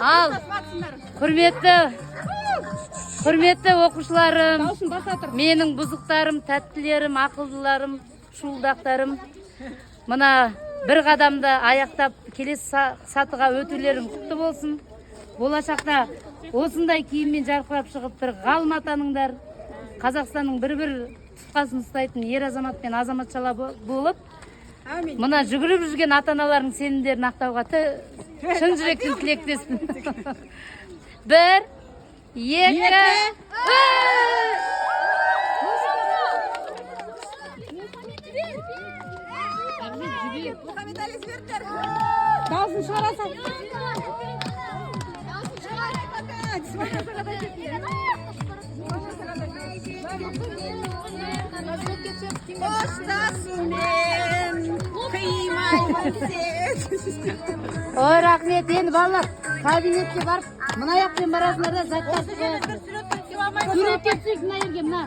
Ал, құрметті оқушыларым, менің бұзықтарым, тәттілерім, ақылдыларым, шуылдақтарым. Мына бір қадамда аяқтап келесі сатыға өтулерің құтты болсын. Болашақта осындай киіммен жарқырап шығып бір ғалым атаныңдар. Қазақстанның бір-бір тұтқасын ұстайтын ер азамат пен азаматшала болып, мына жүгіріп жүрген ата-аналардың сенімдерін ақтауға шын жүректен тілектеспін. 1, 2, 3. Muhammed Ali Sverter. Dağısın çıkarasın. Hoşçasın ben. Kıymayın Ой, рахмет. Енді балалар, кабинетке барып, мына жақпен барасыңдар да заттарды қоясыңдар. Суретке түсейік мына жерге, мына.